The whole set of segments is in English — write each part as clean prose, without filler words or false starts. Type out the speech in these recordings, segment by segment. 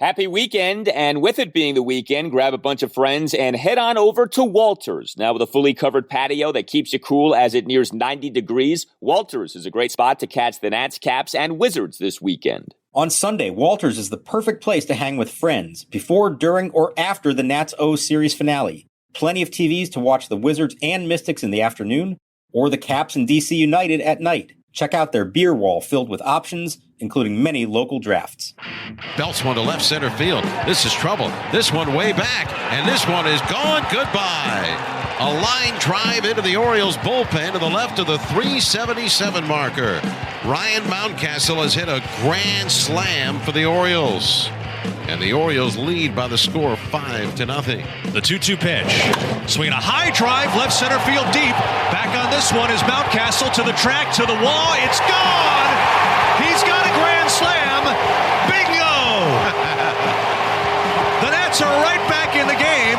Happy weekend, and with it being the weekend, grab a bunch of friends and head on over to Walters. Now with a fully covered patio that keeps you cool as it nears 90 degrees, Walters is a great spot to catch the Nats, Caps, and Wizards this weekend. On Sunday, Walters is the perfect place to hang with friends before, during, or after the Nats-O series finale. Plenty of TVs to watch the Wizards and Mystics in the afternoon, or the Caps and DC United at night. Check out their beer wall filled with options, including many local drafts. Belts one to left center field. This is trouble. This one way back, and this one is gone. Goodbye. A line drive into the Orioles bullpen to the left of the 377 marker. Ryan Mountcastle has hit a grand slam for the Orioles. And the Orioles lead by the score 5-0. The 2-2 pitch. Swinging a high drive, left center field deep. Back on this one is Mountcastle to the track, to the wall. It's gone! He's got a grand slam. Bingo! The Nats are right back in the game.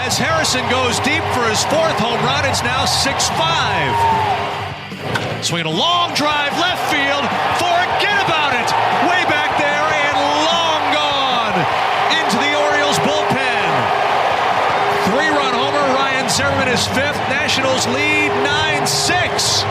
As Harrison goes deep for his fourth home run, it's now 6-5. Swinging a long drive, left field. Forget about it. Way back there and long gone into the Orioles bullpen. 3-run homer. Ryan Zimmerman is fifth. Nationals lead 9-6.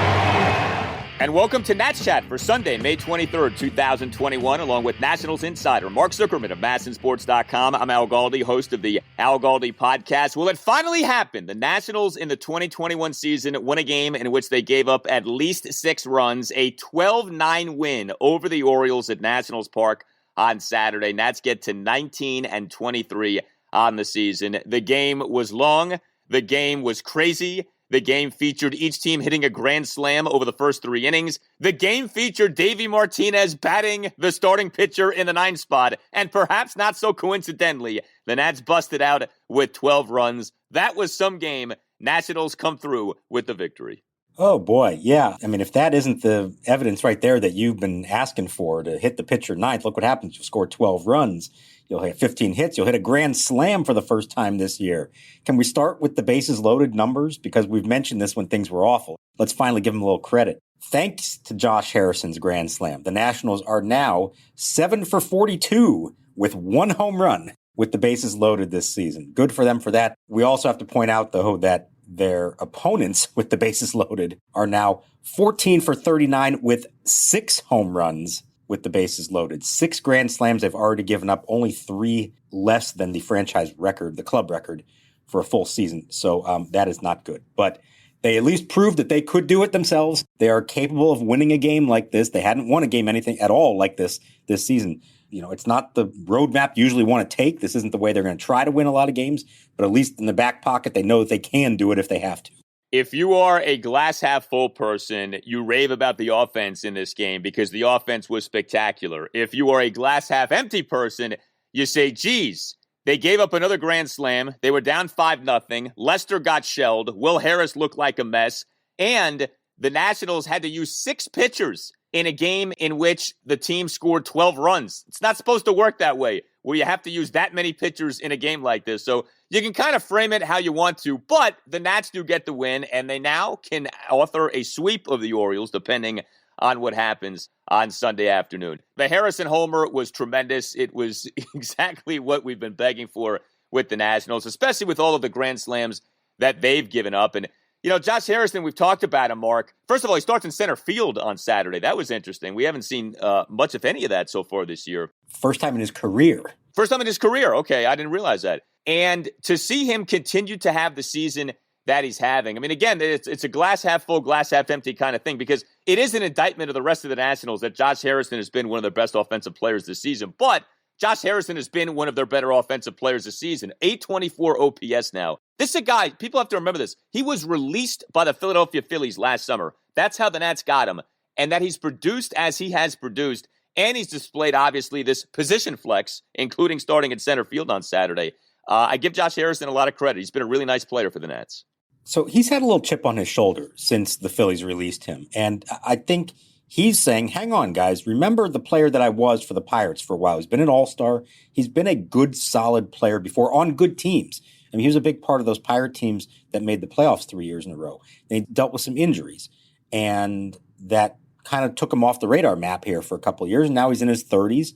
And welcome to Nats Chat for Sunday, May 23rd, 2021, along with Nationals insider Mark Zuckerman of MASNsports.com. I'm Al Galdi, host of the Al Galdi podcast. Well, it finally happened. The Nationals in the 2021 season won a game in which they gave up at least 6 runs, a 12-9 win over the Orioles at Nationals Park on Saturday. Nats get to 19-23 on the season. The game was long. The game was crazy. The game featured each team hitting a grand slam over the first 3 innings. The game featured Davey Martinez batting the starting pitcher in the 9th spot. And perhaps not so coincidentally, the Nats busted out with 12 runs. That was some game. Nationals come through with the victory. Oh, boy. Yeah. I mean, if that isn't the evidence right there that you've been asking for to hit the pitcher 9th, look what happens. You score 12 runs. You'll hit 15 hits. You'll hit a grand slam for the first time this year. Can we start with the bases loaded numbers? Because we've mentioned this when things were awful. Let's finally give them a little credit. Thanks to Josh Harrison's grand slam, the Nationals are now 7 for 42 with 1 home run with the bases loaded this season. Good for them for that. We also have to point out, though, that their opponents with the bases loaded are now 14 for 39 with 6 home runs with the bases loaded. 6 grand slams they've already given up, only 3 less than the franchise record, the club record, for a full season. So that is not good. But they at least proved that they could do it themselves. They are capable of winning a game like this. They hadn't won a game anything at all like this season. You know, it's not the roadmap you usually want to take. This isn't the way they're going to try to win a lot of games. But at least in the back pocket, they know that they can do it if they have to. If you are a glass half full person, you rave about the offense in this game because the offense was spectacular. If you are a glass half empty person, you say, geez, they gave up another grand slam. They were down 5-0. Lester got shelled. Will Harris looked like a mess. And the Nationals had to use 6 pitchers in a game in which the team scored 12 runs. It's not supposed to work that way, where you have to use that many pitchers in a game like this. So you can kind of frame it how you want to, but the Nats do get the win, and they now can author a sweep of the Orioles, depending on what happens on Sunday afternoon. The Harrison homer was tremendous. It was exactly what we've been begging for with the Nationals, especially with all of the grand slams that they've given up. And, you know, Josh Harrison, we've talked about him, Mark. First of all, he starts in center field on Saturday. That was interesting. We haven't seen much, if any, of that so far this year. First time in his career. First time in his career. Okay, I didn't realize that. And to see him continue to have the season that he's having, I mean, again, it's a glass half full, glass half empty kind of thing, because it is an indictment of the rest of the Nationals that Josh Harrison has been one of their best offensive players this season. But Josh Harrison has been one of their better offensive players this season. 824 OPS now. This is a guy, people have to remember this. He was released by the Philadelphia Phillies last summer. That's how the Nats got him. And that he's produced as he has produced. And he's displayed, obviously, this position flex, including starting at center field on Saturday. I give Josh Harrison a lot of credit. He's been a really nice player for the Nats. So he's had a little chip on his shoulder since the Phillies released him. And I think he's saying, hang on, guys. Remember the player that I was for the Pirates for a while. He's been an all-star. He's been a good, solid player before on good teams. I mean, he was a big part of those Pirate teams that made the playoffs 3 years in a row. They dealt with some injuries. And that kind of took him off the radar map here for a couple of years. And now he's in his 30s.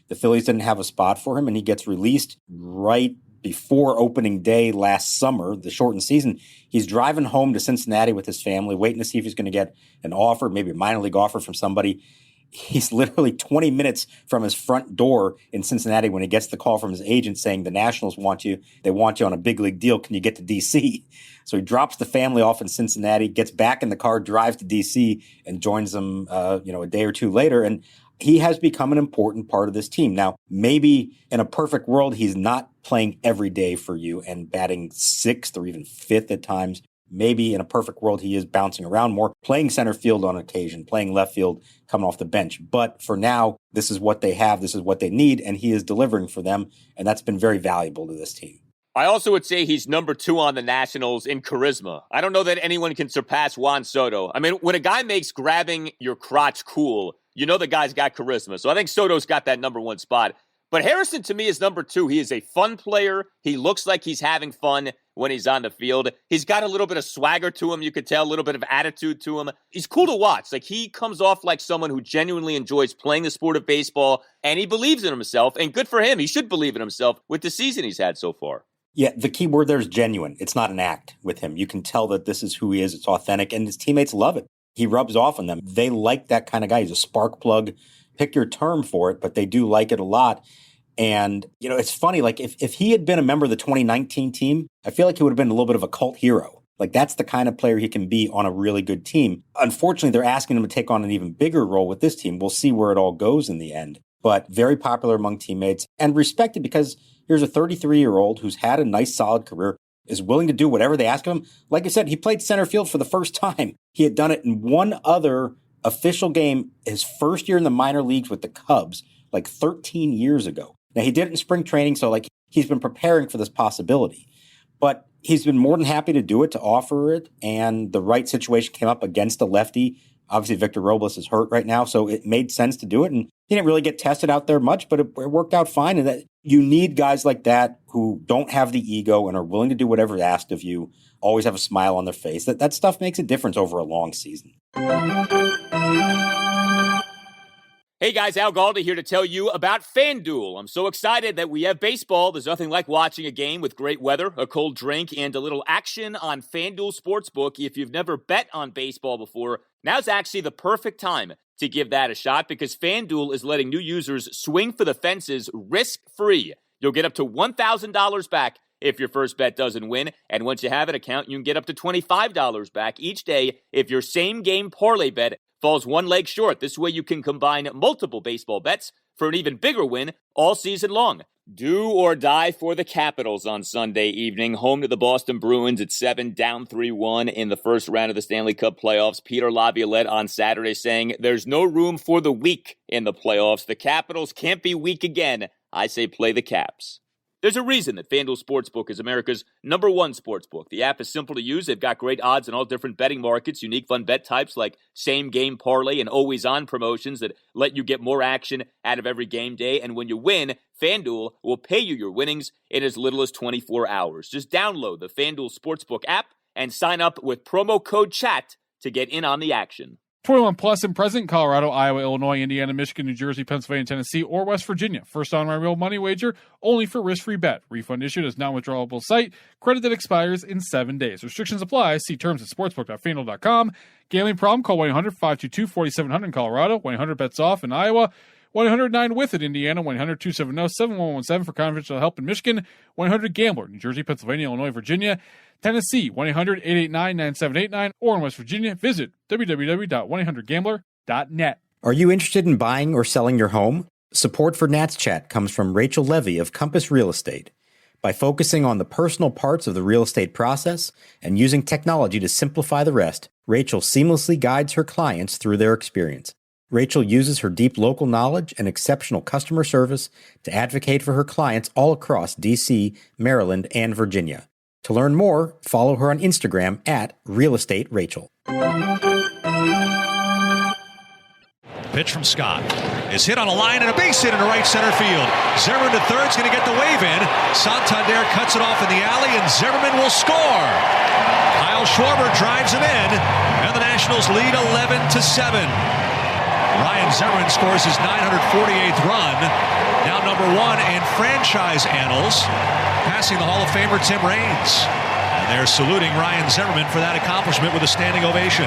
The Phillies didn't have a spot for him, and he gets released right before opening day last summer, the shortened season. He's driving home to Cincinnati with his family, waiting to see if he's going to get an offer, maybe a minor league offer from somebody. He's literally 20 minutes from his front door in Cincinnati when he gets the call from his agent saying the Nationals want you. They want you on a big league deal. Can you get to D.C.? So he drops the family off in Cincinnati, gets back in the car, drives to D.C., and joins them a day or two later. And he has become an important part of this team. Now, maybe in a perfect world, he's not playing every day for you and batting sixth or even fifth at times. Maybe in a perfect world, he is bouncing around more, playing center field on occasion, playing left field, coming off the bench. But for now, this is what they have. This is what they need. And he is delivering for them. And that's been very valuable to this team. I also would say he's number 2 on the Nationals in charisma. I don't know that anyone can surpass Juan Soto. I mean, when a guy makes grabbing your crotch cool, you know the guy's got charisma. So I think Soto's got that number 1 spot. But Harrison, to me, is number 2. He is a fun player. He looks like he's having fun when he's on the field. He's got a little bit of swagger to him. You could tell a little bit of attitude to him. He's cool to watch. Like, he comes off like someone who genuinely enjoys playing the sport of baseball, and he believes in himself. And good for him. He should believe in himself with the season he's had so far. Yeah, the key word there is genuine. It's not an act with him. You can tell that this is who he is. It's authentic, and his teammates love it. He rubs off on them. They like that kind of guy. He's a spark plug. Pick your term for it, but they do like it a lot. And, it's funny, like if he had been a member of the 2019 team, I feel like he would have been a little bit of a cult hero. Like, that's the kind of player he can be on a really good team. Unfortunately, they're asking him to take on an even bigger role with this team. We'll see where it all goes in the end. But very popular among teammates and respected because here's a 33-year-old who's had a nice, solid career, is willing to do whatever they ask of him. Like I said, he played center field for the first time. He had done it in one other official game his first year in the minor leagues with the Cubs, like 13 years ago. Now, he did it in spring training, so he's been preparing for this possibility. But he's been more than happy to do it, to offer it, and the right situation came up against a lefty. Obviously, Victor Robles is hurt right now, so it made sense to do it. And he didn't really get tested out there much, but it worked out fine. And that you need guys like that who don't have the ego and are willing to do whatever's asked of you, always have a smile on their face. That stuff makes a difference over a long season. Hey guys, Al Galdi here to tell you about FanDuel. I'm so excited that we have baseball. There's nothing like watching a game with great weather, a cold drink, and a little action on FanDuel Sportsbook. If you've never bet on baseball before, now's actually the perfect time to give that a shot because FanDuel is letting new users swing for the fences risk-free. You'll get up to $1,000 back if your first bet doesn't win, and once you have an account, you can get up to $25 back each day if your same-game parlay bet falls one leg short. This way you can combine multiple baseball bets for an even bigger win all season long. Do or die for the Capitals on Sunday evening, home to the Boston Bruins at 7, down 3-1 in the first round of the Stanley Cup playoffs. Peter Laviolette on Saturday saying there's no room for the weak in the playoffs. The Capitals can't be weak again. I say play the Caps. There's a reason that FanDuel Sportsbook is America's #1 sportsbook. The app is simple to use. They've got great odds in all different betting markets, unique fun bet types like same-game parlay and always-on promotions that let you get more action out of every game day. And when you win, FanDuel will pay you your winnings in as little as 24 hours. Just download the FanDuel Sportsbook app and sign up with promo code CHAT to get in on the action. 21 plus and present, Colorado, Iowa, Illinois, Indiana, Michigan, New Jersey, Pennsylvania, Tennessee, or West Virginia. First on my real money wager, only for risk-free bet. Refund issued as non-withdrawable site. Credit that expires in 7 days. Restrictions apply. See terms at sportsbook.fanduel.com. Gambling problem? Call 1-800-522-4700 in Colorado. 1-800-BETS-OFF in Iowa. 1-800-9-WITH in Indiana. 1-800-270-7117 for confidential help in Michigan. 1-800-GAMBLER, New Jersey, Pennsylvania, Illinois, Virginia. Tennessee, 1-800-889-9789, or in West Virginia, visit www.1800gambler.net. Are you interested in buying or selling your home? Support for Nats Chat comes from Rachel Levy of Compass Real Estate. By focusing on the personal parts of the real estate process and using technology to simplify the rest, Rachel seamlessly guides her clients through their experience. Rachel uses her deep local knowledge and exceptional customer service to advocate for her clients all across D.C., Maryland, and Virginia. To learn more, follow her on Instagram at RealEstateRachel. Pitch from Scott is hit on a line and a base hit into right center field. Zimmerman to third's going to get the wave in. Santander cuts it off in the alley, and Zimmerman will score. Kyle Schwarber drives him in, and the Nationals lead 11-7. Ryan Zimmerman scores his 948th run, now number 1 in franchise annals, passing the Hall of Famer Tim Raines. And they're saluting Ryan Zimmerman for that accomplishment with a standing ovation.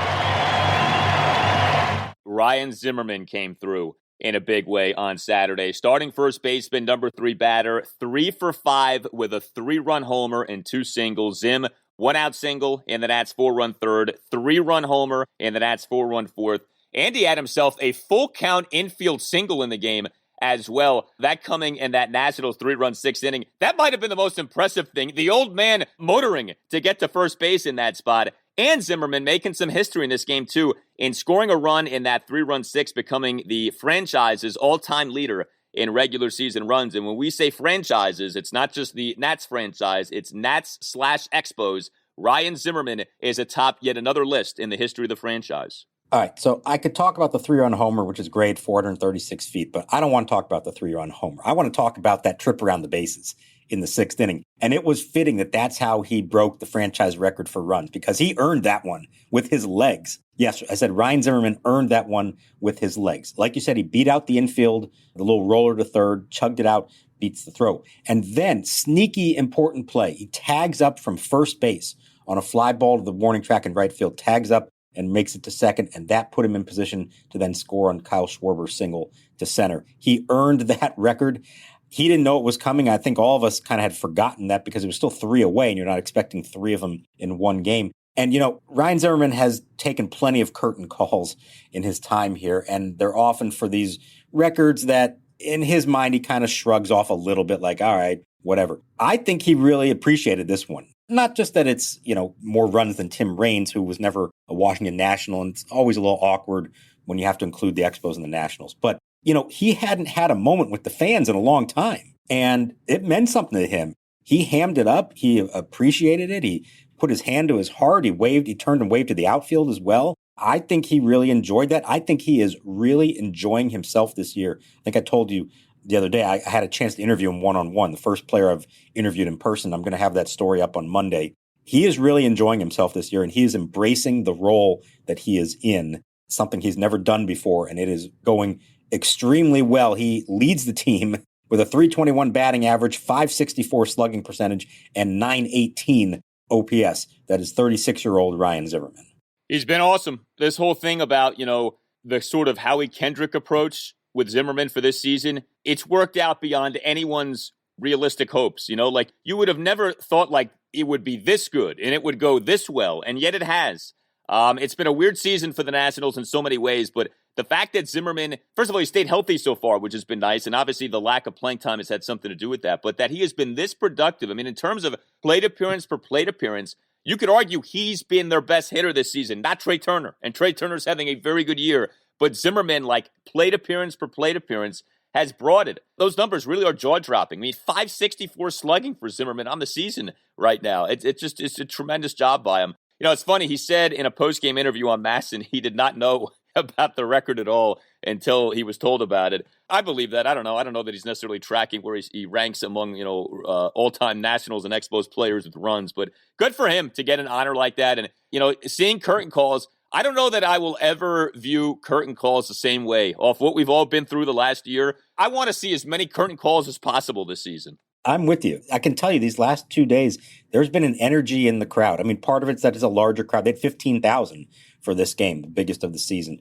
Ryan Zimmerman came through in a big way on Saturday. Starting first baseman, number 3 batter, 3 for 5 with a 3-run homer and 2 singles. Zim, 1-out single in the Nats' 4-run third, 3-run homer in the Nats' 4-run fourth. And he had himself a full-count infield single in the game as well. That coming in that Nationals 3-run 6th inning. That might have been the most impressive thing. The old man motoring to get to first base in that spot. And Zimmerman making some history in this game, too, in scoring a run in that 3-run 6, becoming the franchise's all-time leader in regular season runs. And when we say franchises, it's not just the Nats franchise, it's Nats/Expos. Ryan Zimmerman is atop yet another list in the history of the franchise. All right, so I could talk about the 3-run homer, which is great, 436 feet, but I don't want to talk about the 3-run homer. I want to talk about that trip around the bases in the 6th inning. And it was fitting that that's how he broke the franchise record for runs, because he earned that one with his legs. Yes, I said Ryan Zimmerman earned that one with his legs. Like you said, he beat out the infield, the little roller to third, chugged it out, beats the throw. And then, sneaky important play, he tags up from first base on a fly ball to the warning track in right field, tags up and makes it to second, and that put him in position to then score on Kyle Schwarber's single to center. He earned that record. He didn't know it was coming. I think all of us kind of had forgotten that because it was still 3 away, and you're not expecting 3 of them in one game. And, you know, Ryan Zimmerman has taken plenty of curtain calls in his time here, and they're often for these records that, in his mind, he kind of shrugs off a little bit like, all right, whatever. I think he really appreciated this one. Not just that it's, you know, more runs than Tim Raines, who was never a Washington National, and it's always a little awkward when you have to include the Expos and the Nationals. But, you know, he hadn't had a moment with the fans in a long time, and it meant something to him. He hammed it up. He appreciated it. He put his hand to his heart. He waved. He turned and waved to the outfield as well. I think he really enjoyed that. I think he is really enjoying himself this year. I think I told you the other day, I had a chance to interview him one-on-one, the first player I've interviewed in person. I'm going to have that story up on Monday. He is really enjoying himself this year, and he is embracing the role that he is in, something he's never done before, and it is going extremely well. He leads the team with a .321 batting average, .564 slugging percentage, and .918 OPS. That is 36-year-old Ryan Zimmerman. He's been awesome. This whole thing about, you know, the sort of Howie Kendrick approach with Zimmerman for this season, it's worked out beyond anyone's realistic hopes. You know, like, you would have never thought like it would be this good and it would go this well, and yet it has. It's been a weird season for the Nationals in so many ways, but the fact that Zimmerman, first of all, he stayed healthy so far, which has been nice, and obviously the lack of playing time has had something to do with that, but that he has been this productive. I mean, in terms of plate appearance per plate appearance, you could argue he's been their best hitter this season, not Trey Turner, and Trey Turner's having a very good year. But Zimmerman, like, plate appearance per plate appearance, has brought it. Those numbers really are jaw-dropping. I mean, .564 slugging for Zimmerman on the season right now. It's a tremendous job by him. You know, it's funny. He said in a post-game interview on Masson he did not know about the record at all until he was told about it. I believe that. I don't know that he's necessarily tracking where he ranks among, you know, all-time Nationals and Expos players with runs. But good for him to get an honor like that. And, you know, seeing curtain calls, I don't know that I will ever view curtain calls the same way. Off what we've all been through the last year, I want to see as many curtain calls as possible this season. I'm with you. I can tell you these last 2 days, there's been an energy in the crowd. I mean, part of it's that it's a larger crowd. They had 15,000 for this game, the biggest of the season.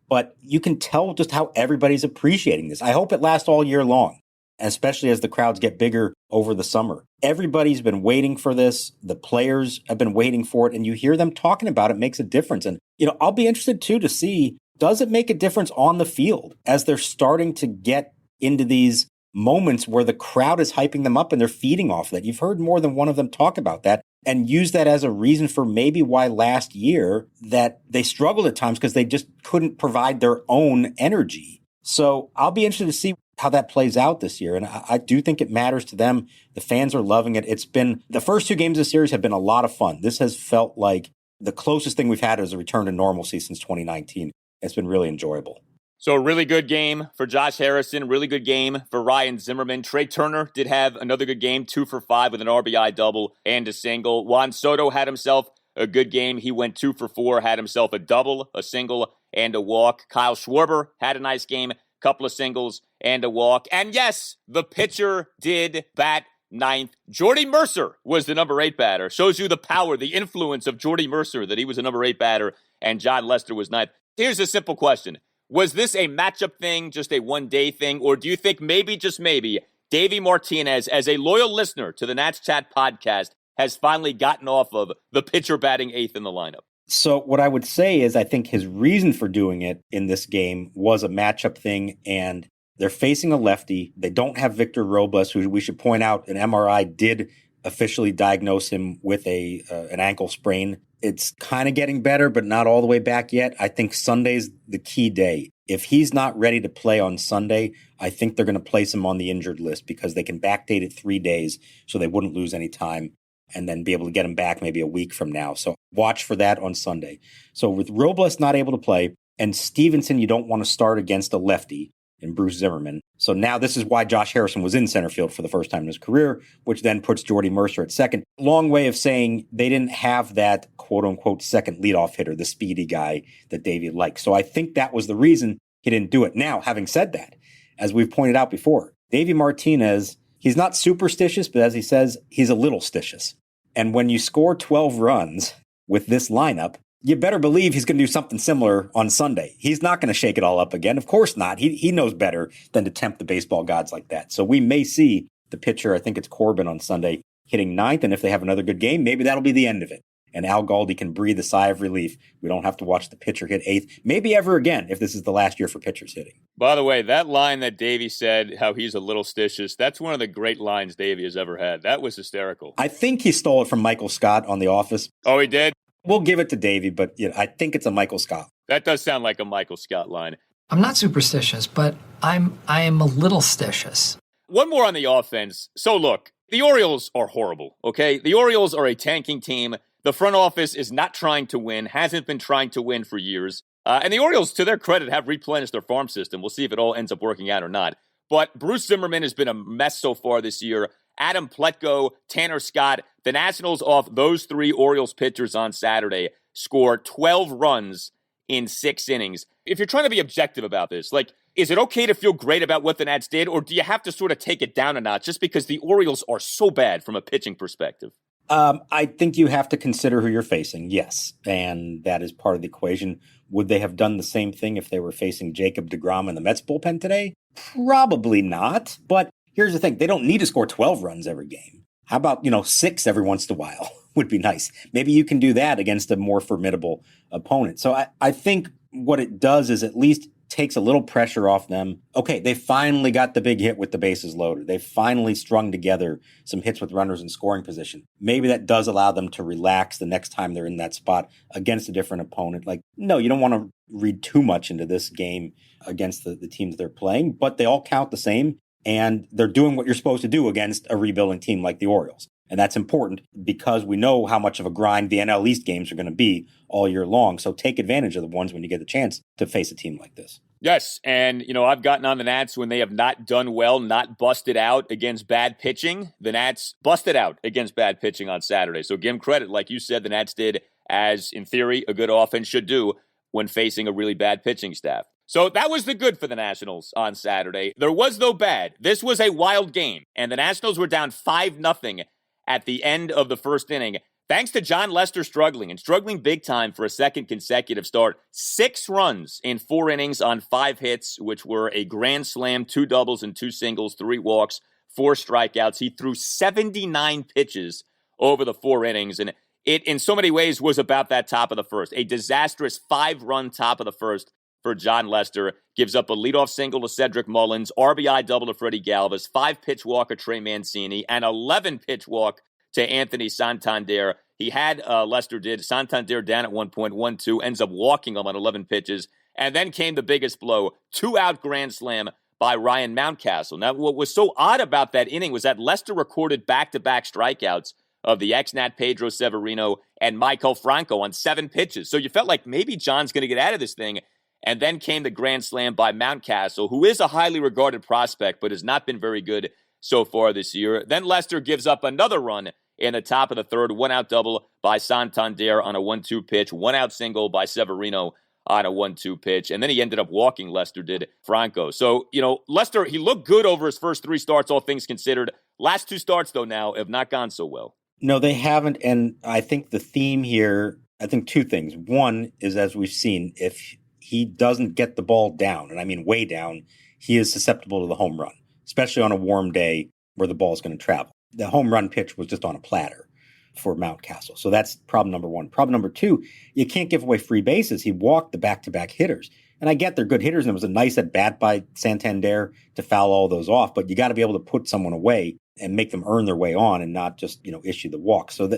But you can tell just how everybody's appreciating this. I hope it lasts all year long, especially as the crowds get bigger over the summer. Everybody's been waiting for this. The players have been waiting for it, and you hear them talking about it makes a difference. And, you know, I'll be interested, too, to see, does it make a difference on the field as they're starting to get into these moments where the crowd is hyping them up and they're feeding off that? You've heard more than one of them talk about that and use that as a reason for maybe why last year that they struggled at times because they just couldn't provide their own energy. So I'll be interested to see how that plays out this year. And I do think it matters to them. The fans are loving it. It's been, the first 2 games of the series have been a lot of fun. This has felt like the closest thing we've had is a return to normalcy since 2019. It's been really enjoyable. So a really good game for Josh Harrison, really good game for Ryan Zimmerman. Trey Turner did have another good game, 2 for 5 with an RBI double and a single. Juan Soto had himself a good game. He went 2 for 4, had himself a double, a single, and a walk. Kyle Schwarber had a nice game, couple of singles and a walk. And yes, the pitcher did bat ninth. Jordy Mercer was the number 8 batter. Shows you the power, the influence of Jordy Mercer, that he was the number 8 batter and Jon Lester was ninth. Here's a simple question. Was this a matchup thing, just a one-day thing, or do you think maybe, just maybe, Davey Martinez, as a loyal listener to the Nats Chat podcast, has finally gotten off of the pitcher batting 8th in the lineup? So what I would say is I think his reason for doing it in this game was a matchup thing, and they're facing a lefty. They don't have Victor Robles, who we should point out an MRI did officially diagnose him with an ankle sprain. It's kind of getting better, but not all the way back yet. I think Sunday's the key day. If he's not ready to play on Sunday, I think they're going to place him on the injured list because they can backdate it 3 days so they wouldn't lose any time and then be able to get him back maybe a week from now. So watch for that on Sunday. So with Robles not able to play and Stevenson, you don't want to start against a lefty in Bruce Zimmerman. So now this is why Josh Harrison was in center field for the first time in his career, which then puts Jordy Mercer at second. Long way of saying they didn't have that quote-unquote second leadoff hitter, the speedy guy that Davey liked. So I think that was the reason he didn't do it. Now, having said that, as we've pointed out before, Davey Martinez, he's not superstitious, but as he says, he's a little stitious. And when you score 12 runs with this lineup, you better believe he's going to do something similar on Sunday. He's not going to shake it all up again. Of course not. He knows better than to tempt the baseball gods like that. So we may see the pitcher, I think it's Corbin on Sunday, hitting 9th. And if they have another good game, maybe that'll be the end of it. And Al Galdi can breathe a sigh of relief. We don't have to watch the pitcher hit 8th, maybe ever again, if this is the last year for pitchers hitting. By the way, that line that Davey said, how he's a little stitious, that's one of the great lines Davey has ever had. That was hysterical. I think he stole it from Michael Scott on The Office. Oh, he did? We'll give it to Davey, but I think it's a Michael Scott. That does sound like a Michael Scott line. I'm not superstitious, but I am a little stitious. One more on the offense. So look, the Orioles are horrible, okay? The Orioles are a tanking team. The front office is not trying to win, hasn't been trying to win for years. And the Orioles, to their credit, have replenished their farm system. We'll see if it all ends up working out or not. But Bruce Zimmerman has been a mess so far this year. Adam Pletko, Tanner Scott, the Nationals off those 3 Orioles pitchers on Saturday scored 12 runs in 6 innings. If you're trying to be objective about this, is it okay to feel great about what the Nats did, or do you have to sort of take it down a notch just because the Orioles are so bad from a pitching perspective? I think you have to consider who you're facing, yes, and that is part of the equation. Would they have done the same thing if they were facing Jacob deGrom in the Mets bullpen today? Probably not, but here's the thing. They don't need to score 12 runs every game. How about, 6 every once in a while would be nice. Maybe you can do that against a more formidable opponent. So I think what it does is at least takes a little pressure off them. Okay, they finally got the big hit with the bases loaded. They finally strung together some hits with runners in scoring position. Maybe that does allow them to relax the next time they're in that spot against a different opponent. No, you don't want to read too much into this game against the teams they're playing, but they all count the same. And they're doing what you're supposed to do against a rebuilding team like the Orioles. And that's important because we know how much of a grind the NL East games are going to be all year long. So take advantage of the ones when you get the chance to face a team like this. Yes, and, I've gotten on the Nats when they have not done well, not busted out against bad pitching. The Nats busted out against bad pitching on Saturday. So give them credit. Like you said, the Nats did as, in theory, a good offense should do when facing a really bad pitching staff. So that was the good for the Nationals on Saturday. There was, though, bad. This was a wild game, and the Nationals were down 5-0 at the end of the first inning, thanks to Jon Lester struggling big time for a second consecutive start. 6 runs in 4 innings on 5 hits, which were a grand slam, 2 doubles and 2 singles, 3 walks, 4 strikeouts. He threw 79 pitches over the 4 innings, and it, in so many ways, was about that top of the first. A disastrous 5-run top of the first for Jon Lester. Gives up a leadoff single to Cedric Mullins, RBI double to Freddie Galvis, 5-pitch walk to Trey Mancini, and 11-pitch walk to Anthony Santander. He had, Lester did, Santander down at 1.12, ends up walking him on 11 pitches, and then came the biggest blow, 2-out grand slam by Ryan Mountcastle. Now, what was so odd about that inning was that Lester recorded back-to-back strikeouts of the ex-Nat Pedro Severino and Michael Franco on 7 pitches. So you felt like maybe John's going to get out of this thing. And then came the grand slam by Mountcastle, who is a highly regarded prospect, but has not been very good so far this year. Then Lester gives up another run in the top of the third, 1-out double by Santander on a 1-2 pitch, 1-out single by Severino on a 1-2 pitch. And then he ended up walking, Lester did, Franco. So, Lester, he looked good over his first 3 starts, all things considered. Last 2 starts, though, now have not gone so well. No, they haven't. And I think the theme here, I think 2 things. One is, as we've seen, if he doesn't get the ball down, and I mean way down, he is susceptible to the home run, especially on a warm day where the ball is going to travel. The home run pitch was just on a platter for Mountcastle. So that's problem number 1. Problem number 2, you can't give away free bases. He walked the back-to-back hitters. And I get they're good hitters, and it was a nice at-bat by Santander to foul all those off, but you got to be able to put someone away and make them earn their way on and not just, issue the walk. So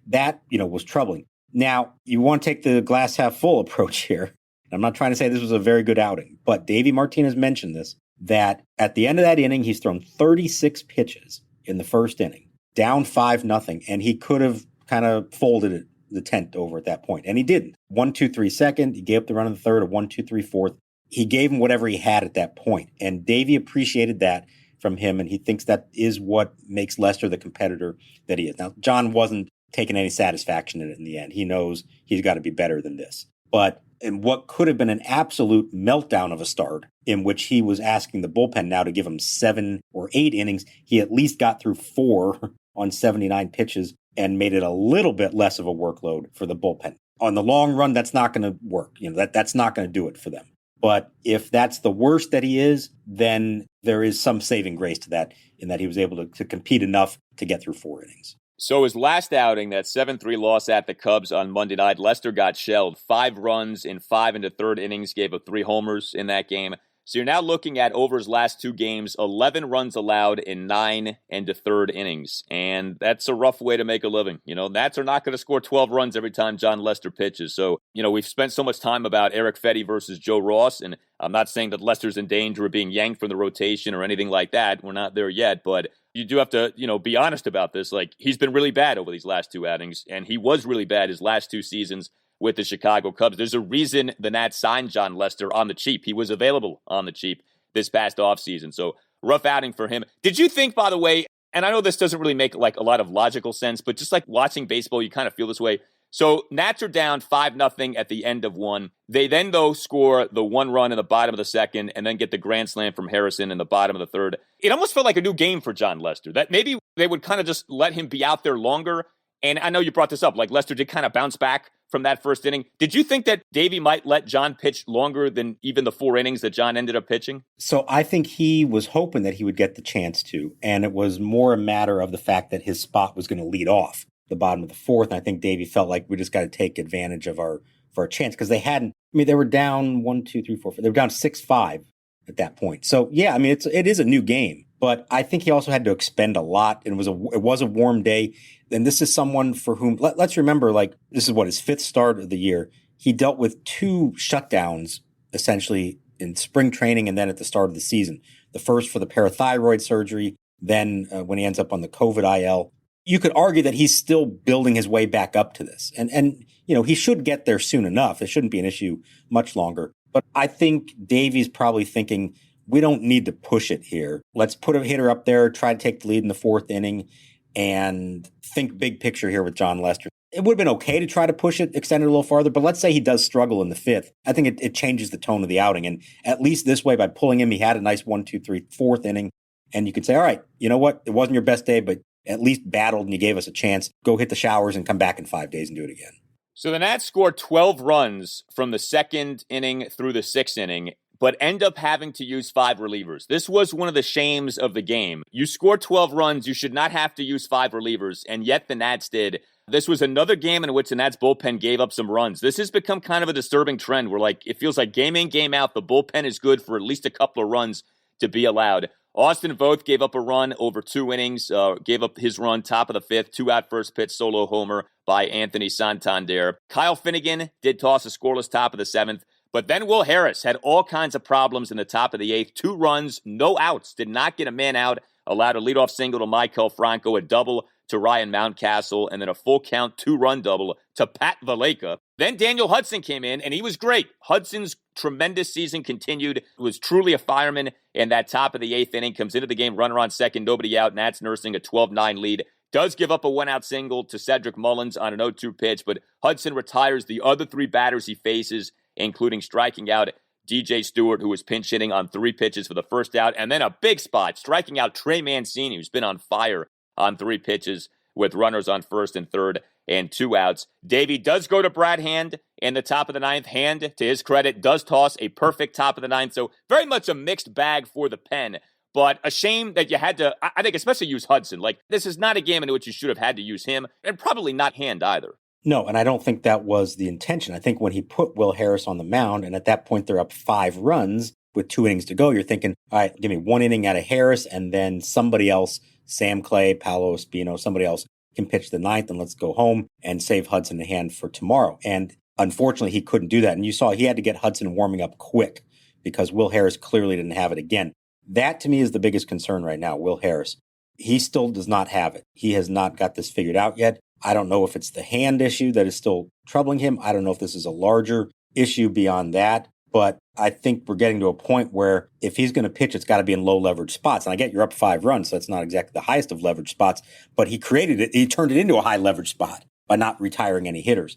that was troubling. Now, you want to take the glass half full approach here. I'm not trying to say this was a very good outing, but Davey Martinez mentioned this, that at the end of that inning, he's thrown 36 pitches in the first inning, down 5-0, and he could have kind of folded the tent over at that point, and he didn't. 1-2-3 second, he gave up the run in the third, a 1-2-3 fourth. He gave him whatever he had at that point, and Davey appreciated that from him, and he thinks that is what makes Lester the competitor that he is. Now, Jon wasn't taking any satisfaction in it in the end. He knows he's got to be better than this. But in what could have been an absolute meltdown of a start, in which he was asking the bullpen now to give him 7 or 8 innings, he at least got through 4 on 79 pitches and made it a little bit less of a workload for the bullpen. On the long run, that's not going to work. That's not going to do it for them. But if that's the worst that he is, then there is some saving grace to that, in that he was able to compete enough to get through 4 innings. So his last outing, that 7-3 loss at the Cubs on Monday night, Lester got shelled. 5 runs in 5 and a third innings, gave up 3 homers in that game. So you're now looking at, over his last 2 games, 11 runs allowed in 9 and a third innings. And that's a rough way to make a living. Nats are not going to score 12 runs every time Jon Lester pitches. So, we've spent so much time about Eric Fetty versus Joe Ross, and I'm not saying that Lester's in danger of being yanked from the rotation or anything like that. We're not there yet, but you do have to, be honest about this. Like, he's been really bad over these last 2 outings, and he was really bad his last 2 seasons with the Chicago Cubs. There's a reason the Nats signed Jon Lester on the cheap. He was available on the cheap this past offseason. So rough outing for him. Did you think, by the way, and I know this doesn't really make like a lot of logical sense, but just like watching baseball, you kind of feel this way. So Nats are down 5-0 at the end of 1. They then, though, score the 1 run in the bottom of the second and then get the grand slam from Harrison in the bottom of the third. It almost felt like a new game for Jon Lester, that maybe they would kind of just let him be out there longer. And I know you brought this up, like Lester did kind of bounce back from that first inning. Did you think that Davey might let Jon pitch longer than even the 4 innings that Jon ended up pitching? So I think he was hoping that he would get the chance to, and it was more a matter of the fact that his spot was going to lead off the bottom of the 4th. And I think Davey felt like we just got to take advantage of our chance, because they hadn't. They were down 1, 2, 3, 4. They were down 6-5 at that point. So yeah, it is a new game. But I think he also had to expend a lot, and it was a warm day. And this is someone for whom, let's remember, like, this is his 5th start of the year. He dealt with 2 shutdowns, essentially, in spring training and then at the start of the season. The first for the parathyroid surgery, then when he ends up on the COVID IL. You could argue that he's still building his way back up to this. And he should get there soon enough. It shouldn't be an issue much longer. But I think Davey's probably thinking, we don't need to push it here. Let's put a hitter up there, try to take the lead in the 4th inning, and think big picture here with Jon Lester. It would have been okay to try to push it, extend it a little farther, but let's say he does struggle in the 5th. I think it changes the tone of the outing. And at least this way, by pulling him, he had a nice 1, 2, 3, 4th inning. And you could say, all right, you know what? It wasn't your best day, but at least battled and you gave us a chance. Go hit the showers and come back in 5 days and do it again. So the Nats scored 12 runs from the 2nd inning through the 6th inning, but end up having to use 5 relievers. This was one of the shames of the game. You score 12 runs, you should not have to use 5 relievers, and yet the Nats did. This was another game in which the Nats bullpen gave up some runs. This has become kind of a disturbing trend where, it feels like game in, game out, the bullpen is good for at least a couple of runs to be allowed. Austin Voth gave up a run over 2 innings, gave up his run top of the 5th, 2-out first pitch solo homer by Anthony Santander. Kyle Finnegan did toss a scoreless top of the 7th. But then Will Harris had all kinds of problems in the top of the 8th. 2 runs, no outs, did not get a man out, allowed a leadoff single to Michael Franco, a double to Ryan Mountcastle, and then a full count 2-run double to Pat Valleca. Then Daniel Hudson came in, and he was great. Hudson's tremendous season continued, was truly a fireman in that top of the 8th inning, comes into the game, runner on second, nobody out, Nats nursing a 12-9 lead. Does give up a 1-out single to Cedric Mullins on an 0-2 pitch, but Hudson retires the other 3 batters he faces including striking out DJ Stewart, who was pinch hitting on 3 pitches for the first out, and then a big spot, striking out Trey Mancini, who's been on fire on 3 pitches with runners on first and third and 2 outs. Davey does go to Brad Hand in the top of the 9th. Hand, to his credit, does toss a perfect top of the 9th, so very much a mixed bag for the pen. But a shame that you had to, I think, especially use Hudson. Like, this is not a game in which you should have had to use him, and probably not Hand either. No, and I don't think that was the intention. I think when he put Will Harris on the mound, and at that point they're up 5 runs with 2 innings to go, you're thinking, all right, give me 1 inning out of Harris, and then somebody else, Sam Clay, Paolo Espino, somebody else can pitch the 9th, and let's go home and save Hudson a hand for tomorrow. And unfortunately, he couldn't do that. And you saw he had to get Hudson warming up quick because Will Harris clearly didn't have it again. That, to me, is the biggest concern right now, Will Harris. He still does not have it. He has not got this figured out yet. I don't know if it's the hand issue that is still troubling him. I don't know if this is a larger issue beyond that. But I think we're getting to a point where if he's going to pitch, it's got to be in low leverage spots. And I get you're up 5 runs, so that's not exactly the highest of leverage spots. But he created it. He turned it into a high leverage spot by not retiring any hitters.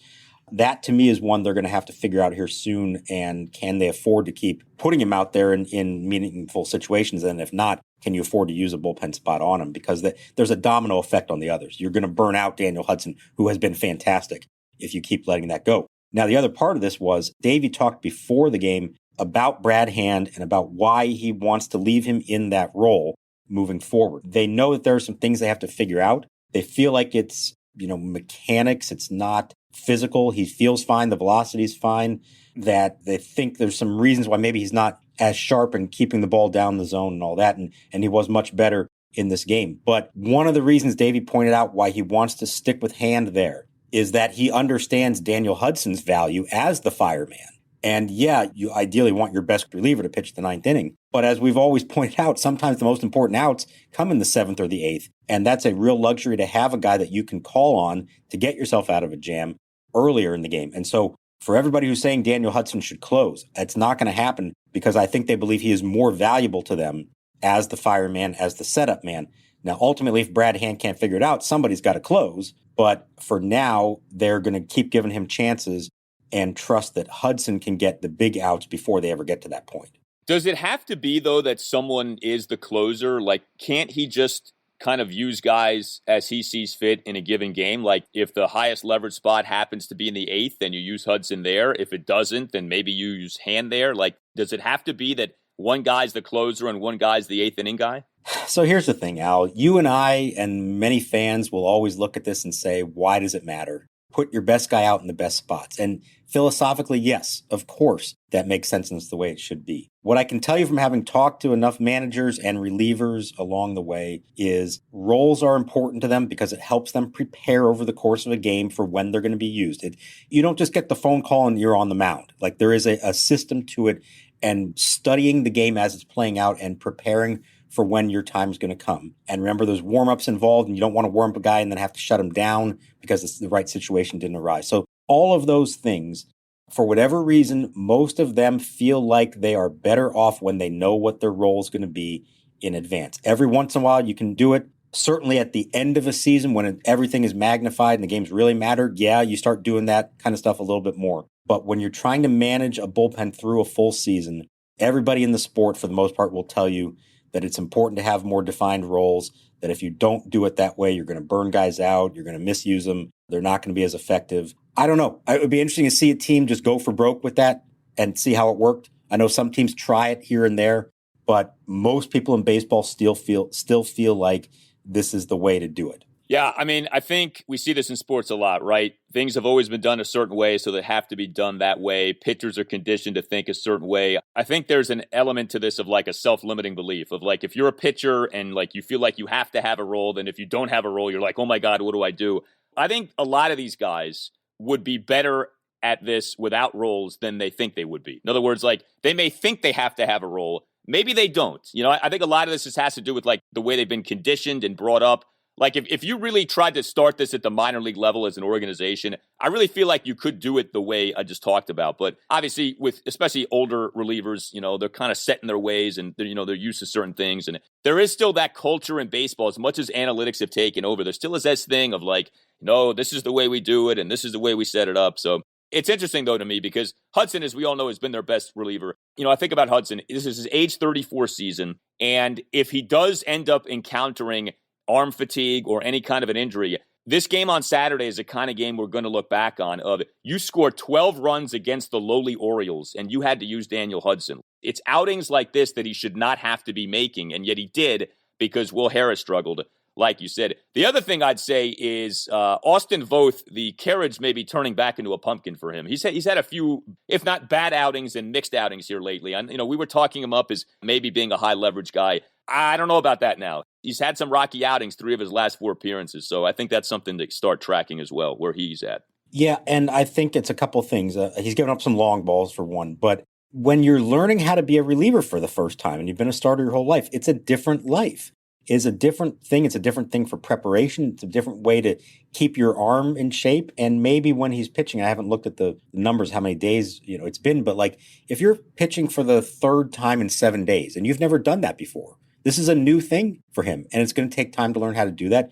That, to me, is one they're going to have to figure out here soon. And can they afford to keep putting him out there in meaningful situations? And if not, can you afford to use a bullpen spot on him? Because there's a domino effect on the others. You're going to burn out Daniel Hudson, who has been fantastic, if you keep letting that go. Now, the other part of this was Davey talked before the game about Brad Hand and about why he wants to leave him in that role moving forward. They know that there are some things they have to figure out. They feel like it's, mechanics. It's not physical. He feels fine. The velocity is fine. That they think there's some reasons why maybe he's not as sharp and keeping the ball down the zone and all that. And he was much better in this game. But one of the reasons Davey pointed out why he wants to stick with Hand there is that he understands Daniel Hudson's value as the fireman. And yeah, you ideally want your best reliever to pitch the 9th inning. But as we've always pointed out, sometimes the most important outs come in the 7th or the 8th. And that's a real luxury to have a guy that you can call on to get yourself out of a jam earlier in the game. And so for everybody who's saying Daniel Hudson should close, it's not going to happen because I think they believe he is more valuable to them as the fireman, as the setup man. Now, ultimately, if Brad Hand can't figure it out, somebody's got to close. But for now, they're going to keep giving him chances and trust that Hudson can get the big outs before they ever get to that point. Does it have to be, though, that someone is the closer? Like, can't he just kind of use guys as he sees fit in a given game? Like, if the highest leverage spot happens to be in the 8th, then you use Hudson there. If it doesn't, then maybe you use Hand there. Like, does it have to be that one guy's the closer and one guy's the 8th inning guy? So here's the thing, Al. You and I and many fans will always look at this and say, why does it matter? Put your best guy out in the best spots. And philosophically, yes, of course, that makes sense and it's the way it should be. What I can tell you from having talked to enough managers and relievers along the way is roles are important to them because it helps them prepare over the course of a game for when they're going to be used. You don't just get the phone call and you're on the mound. Like there is a system to it, and studying the game as it's playing out and preparing for when your time is going to come. And remember, there's warm-ups involved, and you don't want to warm up a guy and then have to shut him down because the right situation didn't arise. So all of those things, for whatever reason, most of them feel like they are better off when they know what their role is going to be in advance. Every once in a while, you can do it. Certainly at the end of a season when everything is magnified and the games really matter, yeah, you start doing that kind of stuff a little bit more. But when you're trying to manage a bullpen through a full season, everybody in the sport, for the most part, will tell you that it's important to have more defined roles, that if you don't do it that way, you're going to burn guys out, you're going to misuse them, they're not going to be as effective. I don't know. It would be interesting to see a team just go for broke with that and see how it worked. I know some teams try it here and there, but most people in baseball still feel like this is the way to do it. Yeah, I mean, I think we see this in sports a lot, right? Things have always been done a certain way, so they have to be done that way. Pitchers are conditioned to think a certain way. I think there's an element to this of like a self-limiting belief of like, if you're a pitcher and like you feel like you have to have a role, then if you don't have a role, you're like, oh my God, what do I do? I think a lot of these guys would be better at this without roles than they think they would be. In other words, like they may think they have to have a role. Maybe they don't. You know, I think a lot of this just has to do with like the way they've been conditioned and brought up. Like, if you really tried to start this at the minor league level as an organization, I really feel like you could do it the way I just talked about. But obviously, with especially older relievers, you know, they're kind of set in their ways and, they're used to certain things. And there is still that culture in baseball, as much as analytics have taken over. There still is this thing of like, no, this is the way we do it and this is the way we set it up. So It's interesting, though, to me, because Hudson, as we all know, has been their best reliever. I think about Hudson. This is his age 34 season. And if he does end up encountering arm fatigue or any kind of an injury, this game on Saturday is the kind of game we're going to look back on of you scored 12 runs against the lowly Orioles, and you had to use Daniel Hudson. It's outings like this that he should not have to be making, and yet he did because Will Harris struggled, like you said. The other thing I'd say is Austin Voth, the carriage may be turning back into a pumpkin for him. He's had a few, if not bad outings and mixed outings here lately. And, we were talking him up as maybe being a high leverage guy. I don't know about that now. He's had some rocky outings, 3 of his last 4 appearances. So I think that's something to start tracking as well, where he's at. Yeah, and I think it's a couple of things. He's given up some long balls for one, but when you're learning how to be a reliever for the first time and you've been a starter your whole life, it's a different life. It's a different thing. It's a different thing for preparation. It's a different way to keep your arm in shape. And maybe when he's pitching, I haven't looked at the numbers, how many days it's been, but like if you're pitching for the 3rd time in 7 days and you've never done that before, this is a new thing for him, and it's going to take time to learn how to do that.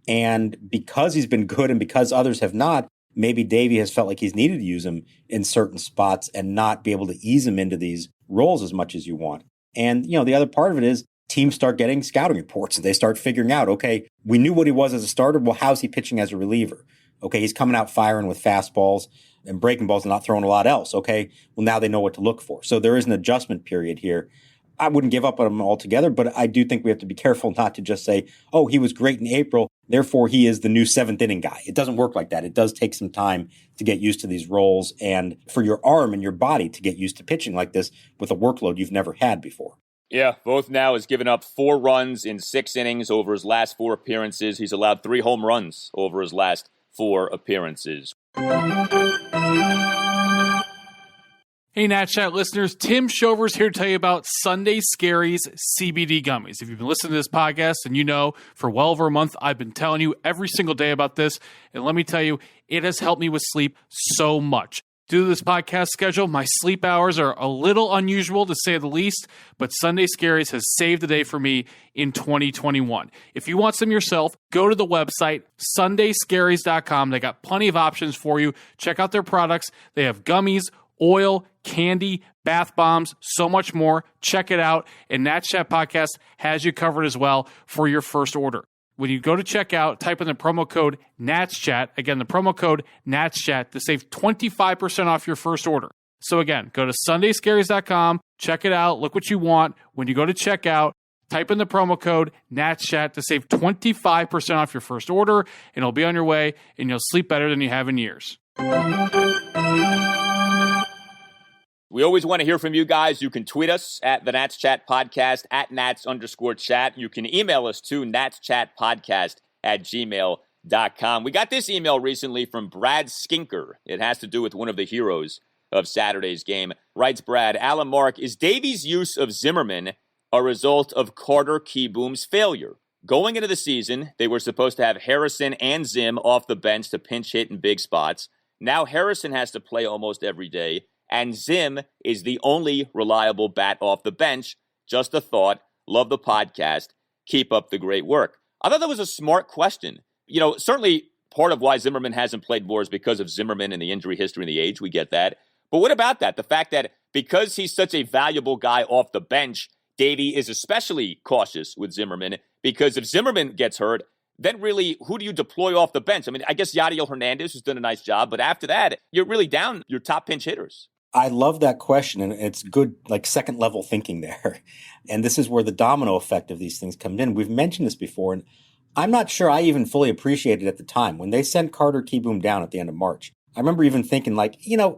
And because he's been good and because others have not, maybe Davey has felt like he's needed to use him in certain spots and not be able to ease him into these roles as much as you want. And, the other part of it is teams start getting scouting reports and they start figuring out, okay, we knew what he was as a starter. Well, how's he pitching as a reliever? Okay, he's coming out firing with fastballs and breaking balls and not throwing a lot else. Okay, well, now they know what to look for. So there is an adjustment period here. I wouldn't give up on him altogether, but I do think we have to be careful not to just say, oh, he was great in April, therefore he is the new 7th inning guy. It doesn't work like that. It does take some time to get used to these roles and for your arm and your body to get used to pitching like this with a workload you've never had before. Yeah, Voth now has given up 4 runs in 6 innings over his last 4 appearances. He's allowed 3 home runs over his last 4 appearances. Hey, Nat Chat listeners, Tim Shover's here to tell you about Sunday Scaries CBD gummies. If you've been listening to this podcast and you know for well over a month, I've been telling you every single day about this. And let me tell you, it has helped me with sleep so much. Due to this podcast schedule, my sleep hours are a little unusual to say the least, but Sunday Scaries has saved the day for me in 2021. If you want some yourself, go to the website, sundayscaries.com. They got plenty of options for you. Check out their products. They have gummies, oil, candy, bath bombs, so much more. Check it out. And Nat Chat Podcast has you covered as well for your first order. When you go to checkout, type in the promo code NATSChat. Again, the promo code NATSChat to save 25% off your first order. So again, go to sundayscaries.com, check it out, look what you want. When you go to checkout, type in the promo code NATSChat to save 25% off your first order, and it'll be on your way, and you'll sleep better than you have in years. We always want to hear from you guys. You can tweet us at the Nats Chat Podcast, at Nats_chat. You can email us to natschatpodcast@gmail.com. We got this email recently from Brad Skinker. It has to do with one of the heroes of Saturday's game. Writes Brad, Alan Mark, is Davies' use of Zimmerman a result of Carter Kieboom's failure? Going into the season, they were supposed to have Harrison and Zim off the bench to pinch hit in big spots. Now Harrison has to play almost every day, and Zim is the only reliable bat off the bench. Just a thought. Love the podcast. Keep up the great work. I thought that was a smart question. Certainly part of why Zimmerman hasn't played more is because of Zimmerman and the injury history and the age. We get that. But what about that? The fact that because he's such a valuable guy off the bench, Davey is especially cautious with Zimmerman, because if Zimmerman gets hurt, then really, who do you deploy off the bench? I mean, I guess Yadiel Hernandez has done a nice job, but after that, you're really down your top pinch hitters. I love that question, and it's good, like second level thinking there. And this is where the domino effect of these things comes in. We've mentioned this before, and I'm not sure I even fully appreciated it at the time. When they sent Carter Kieboom down at the end of March, I remember even thinking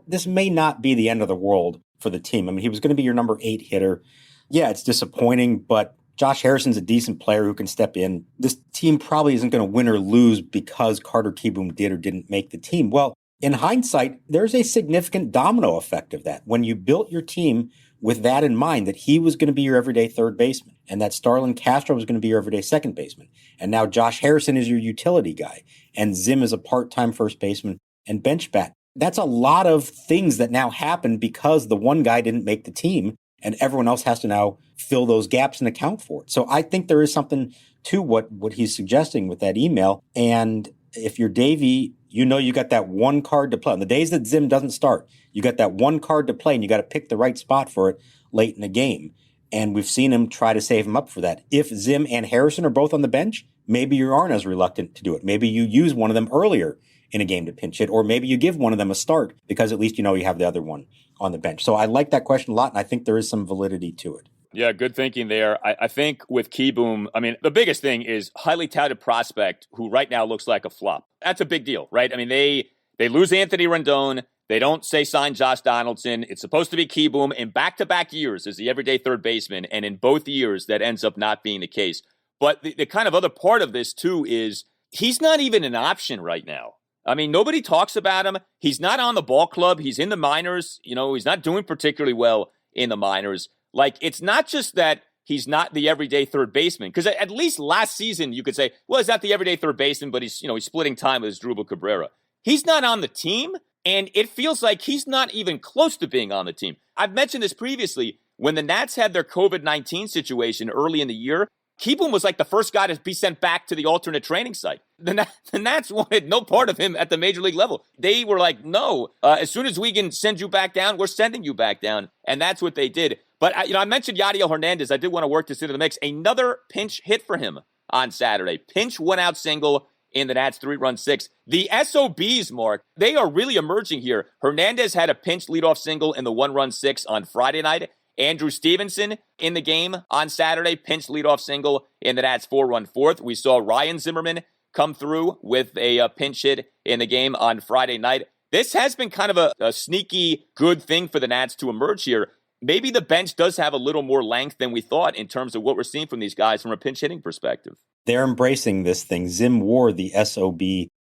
this may not be the end of the world for the team. I mean, he was going to be your number 8 hitter. Yeah, it's disappointing, but Josh Harrison's a decent player who can step in. This team probably isn't going to win or lose because Carter Kieboom did or didn't make the team. Well, in hindsight, there's a significant domino effect of that. When you built your team with that in mind, that he was going to be your everyday third baseman and that Starlin Castro was going to be your everyday second baseman. And now Josh Harrison is your utility guy and Zim is a part-time first baseman and bench bat. That's a lot of things that now happen because the one guy didn't make the team and everyone else has to now fill those gaps and account for it. So I think there is something to what he's suggesting with that email. And if you're Davey, you know you got that one card to play. On the days that Zim doesn't start, you got that one card to play, and you got to pick the right spot for it late in the game. And we've seen him try to save him up for that. If Zim and Harrison are both on the bench, maybe you aren't as reluctant to do it. Maybe you use one of them earlier in a game to pinch hit, or maybe you give one of them a start because at least you know you have the other one on the bench. So I like that question a lot, and I think there is some validity to it. Yeah, good thinking there. I think with Kieboom, I mean, the biggest thing is highly touted prospect who right now looks like a flop. That's a big deal, right? I mean, they lose Anthony Rendon. They don't say sign Josh Donaldson. It's supposed to be Kieboom in back-to-back years as the everyday third baseman, and in both years that ends up not being the case. But the kind of other part of this, too, is he's not even an option right now. I mean, nobody talks about him. He's not on the ball club. He's in the minors. You know, he's not doing particularly well in the minors. Like, it's not just that he's not the everyday third baseman, because at least last season you could say, well, he's not the everyday third baseman, but he's splitting time with Asdrubal Cabrera. He's not on the team, and it feels like he's not even close to being on the team. I've mentioned this previously. When the Nats had their COVID-19 situation early in the year, Kieboom was like the first guy to be sent back to the alternate training site. The Nats wanted no part of him at the major league level. They were like, no, as soon as we can send you back down, we're sending you back down. And that's what they did. But, I mentioned Yadiel Hernandez. I did want to work this into the mix. Another pinch hit for him on Saturday. Pinch one-out single in the Nats' 3-run six. The SOBs, Mark, they are really emerging here. Hernandez had a pinch leadoff single in the 1-run six on Friday night. Andrew Stevenson in the game on Saturday, pinch leadoff single in the Nats' 4-run fourth. We saw Ryan Zimmerman come through with a pinch hit in the game on Friday night. This has been kind of a sneaky good thing for the Nats to emerge here. Maybe the bench does have a little more length than we thought in terms of what we're seeing from these guys from a pinch hitting perspective. They're embracing this thing. Zim wore the SOB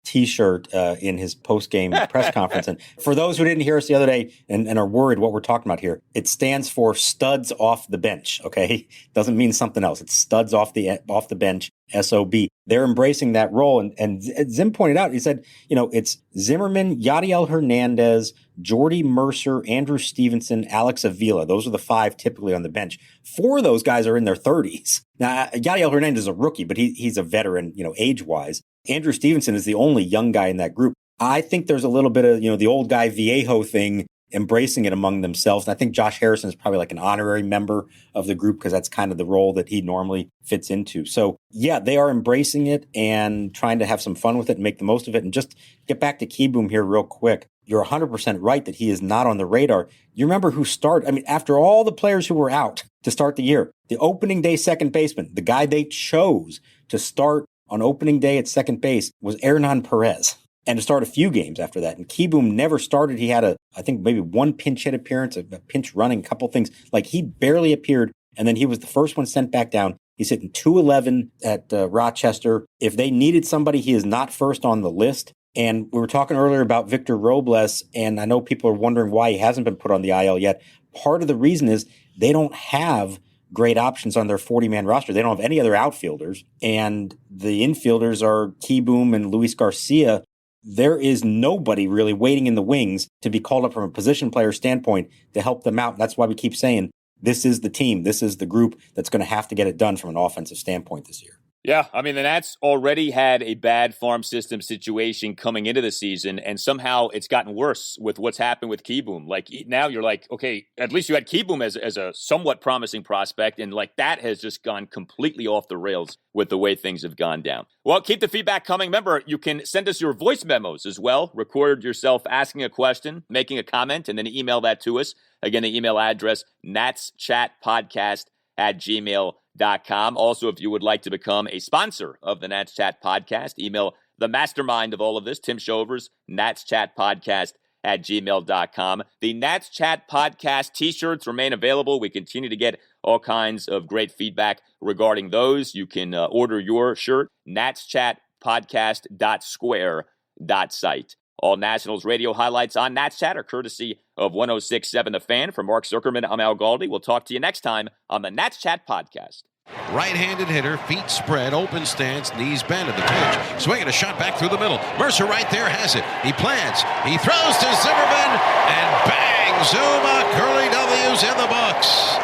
T-shirt in his post-game press conference. And for those who didn't hear us the other day and are worried what we're talking about here, it stands for studs off the bench, okay? Doesn't mean something else. It's studs off the bench, SOB. They're embracing that role. And Zim pointed out, he said, it's Zimmerman, Yadiel Hernandez, Jordy Mercer, Andrew Stevenson, Alex Avila. Those are the 5 typically on the bench. 4 of those guys are in their 30s. Now, Yadiel Hernandez is a rookie, but he's a veteran, age-wise. Andrew Stevenson is the only young guy in that group. I think there's a little bit of, the old guy Viejo thing, embracing it among themselves. And I think Josh Harrison is probably like an honorary member of the group because that's kind of the role that he normally fits into. So, yeah, they are embracing it and trying to have some fun with it and make the most of it. And just get back to Kieboom here real quick. You're 100% right that he is not on the radar. You remember who started? I mean, after all the players who were out to start the year, the opening day second baseman, the guy they chose to start on opening day at second base was Hernan Perez, and to start a few games after that. And Kieboom never started. He had I think maybe one pinch hit appearance, a pinch running, a couple things. Like, he barely appeared, and then he was the first one sent back down. He's hitting .211 at Rochester. If they needed somebody, he is not first on the list. And we were talking earlier about Victor Robles, and I know people are wondering why he hasn't been put on the IL yet. Part of the reason is they don't have great options on their 40-man roster. They don't have any other outfielders, and the infielders are Kieboom and Luis Garcia. There is nobody really waiting in the wings to be called up from a position player standpoint to help them out. That's why we keep saying this is the team, this is the group that's going to have to get it done from an offensive standpoint this year. Yeah, I mean, the Nats already had a bad farm system situation coming into the season, and somehow it's gotten worse with what's happened with Kieboom. Like, now you're like, okay, at least you had Kieboom as a somewhat promising prospect, and like that has just gone completely off the rails with the way things have gone down. Well, keep the feedback coming. Remember, you can send us your voice memos as well. Record yourself asking a question, making a comment, and then email that to us. Again, the email address, natschatpodcast@gmail.com. Also, if you would like to become a sponsor of the Nats Chat Podcast, email the mastermind of all of this, Tim Shovers, natschatpodcast@gmail.com. The Nats Chat Podcast t-shirts remain available. We continue to get all kinds of great feedback regarding those. You can order your shirt, natschatpodcast.square.site. All Nationals radio highlights on Nats Chat are courtesy of 106.7 The Fan. For Mark Zuckerman, I'm Al Galdi. We'll talk to you next time on the Nats Chat Podcast. Right-handed hitter, feet spread, open stance, knees bent at the pitch. Swinging a shot back through the middle. Mercer right there has it. He plants. He throws to Zimmerman, and bang! Zuma, Curly W's in the books.